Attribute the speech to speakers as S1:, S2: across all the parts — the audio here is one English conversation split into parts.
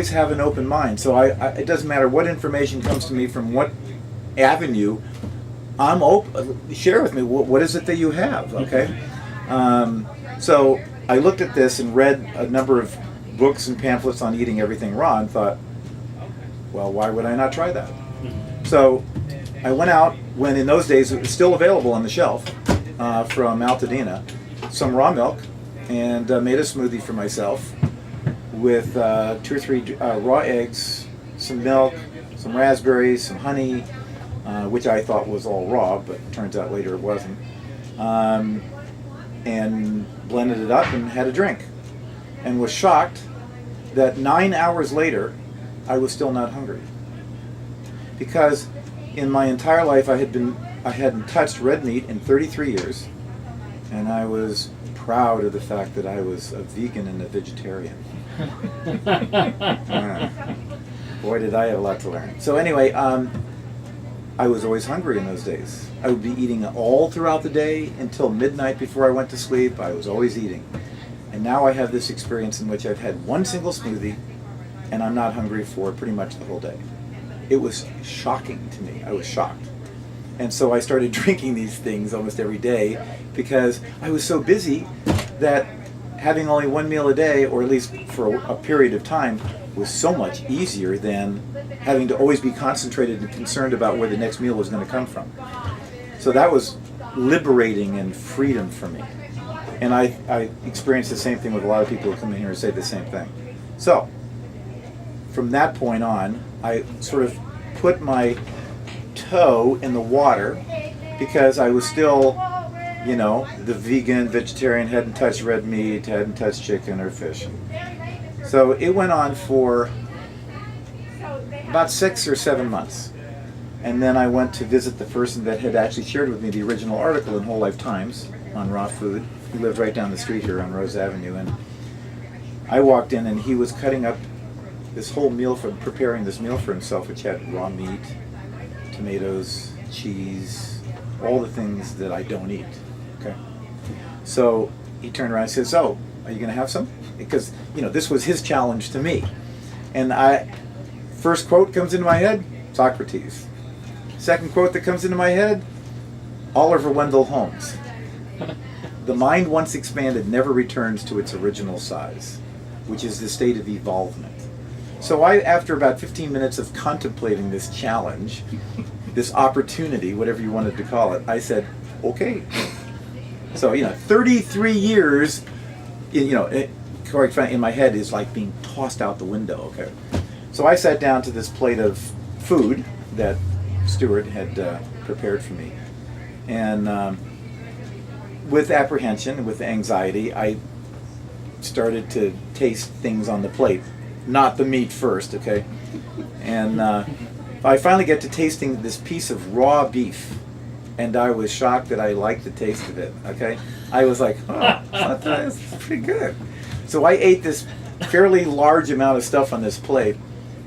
S1: always have an open mind. So it doesn't matter what information comes to me from what avenue, I'm open. Share with me, what is it that you have, okay? So I looked at this and read a number of books and pamphlets on eating everything raw and thought, well, why would I not try that? So I went out, when in those days it was still available on the shelf, from Altadena, some raw milk, and made a smoothie for myself with 2 or 3 raw eggs, some milk, some raspberries, some honey, which I thought was all raw, but turns out later it wasn't, and blended it up and had a drink, and was shocked that 9 hours later I was still not hungry, because in my entire life I hadn't touched red meat in 33 years, and I was proud of the fact that I was a vegan and a vegetarian. Boy, did I have a lot to learn. So anyway, I was always hungry in those days. I would be eating all throughout the day until midnight before I went to sleep. I was always eating. And now I have this experience in which I've had one single smoothie and I'm not hungry for pretty much the whole day. It was shocking to me. I was shocked. And so I started drinking these things almost every day because I was so busy that having only one meal a day, or at least for a period of time, was so much easier than having to always be concentrated and concerned about where the next meal was going to come from. So that was liberating and freedom for me. And I experienced the same thing with a lot of people who come in here and say the same thing. So from that point on, I sort of put my toe in the water because I was still, you know, the vegan, vegetarian, hadn't touched red meat, hadn't touched chicken or fish. So it went on for about 6 or 7 months. And then I went to visit the person that had actually shared with me the original article in Whole Life Times on raw food. He lived right down the street here on Rose Avenue. And I walked in and he was cutting up this whole meal, preparing this meal for himself, which had raw meat, tomatoes, cheese, all the things that I don't eat. Okay. So he turned around and said, "So, are you going to have some?" Because, you know, this was his challenge to me. And first quote comes into my head, Socrates. Second quote that comes into my head, Oliver Wendell Holmes. The mind once expanded never returns to its original size, which is the state of evolvement. So after about 15 minutes of contemplating this challenge, this opportunity, whatever you wanted to call it, I said, okay. So, 33 years, in my head is like being tossed out the window, okay. So I sat down to this plate of food that Stewart had prepared for me. And with apprehension, with anxiety, I started to taste things on the plate. Not the meat first, okay? And I finally get to tasting this piece of raw beef, and I was shocked that I liked the taste of it, okay? I was like, oh, that's pretty good. So I ate this fairly large amount of stuff on this plate,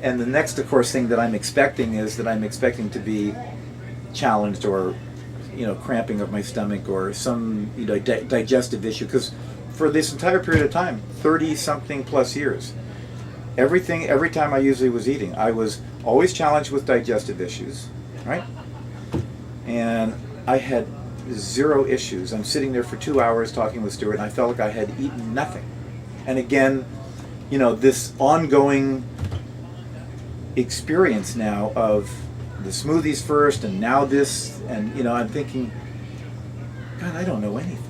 S1: and the next, of course, thing that I'm expecting is that I'm expecting to be challenged or, cramping of my stomach or some digestive issue, because for this entire period of time, 30-something plus years, every time I usually was eating, I was always challenged with digestive issues, right? And I had 0 issues. I'm sitting there for 2 hours talking with Stewart, and I felt like I had eaten nothing. And again, this ongoing experience now of the smoothies first, and now this, and I'm thinking, God, I don't know anything.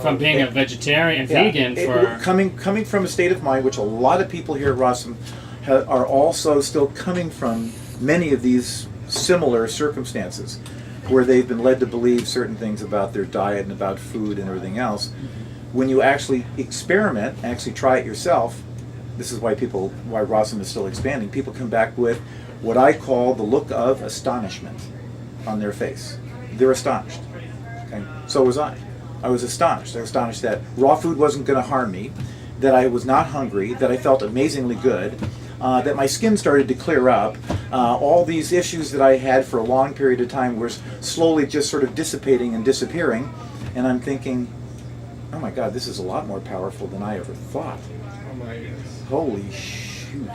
S2: From being a vegetarian, vegan for
S1: coming from a state of mind which a lot of people here at Rawesome are also still coming from many of these similar circumstances where they've been led to believe certain things about their diet and about food and everything else. When you actually experiment, actually try it yourself, this is why Rawesome is still expanding, people come back with what I call the look of astonishment on their face. They're astonished. Okay? So was I. I was astonished. I was astonished that raw food wasn't going to harm me, that I was not hungry, that I felt amazingly good, that my skin started to clear up. All these issues that I had for a long period of time were slowly just sort of dissipating and disappearing. And I'm thinking, oh my God, this is a lot more powerful than I ever thought.
S3: my ears.
S1: Holy shoot.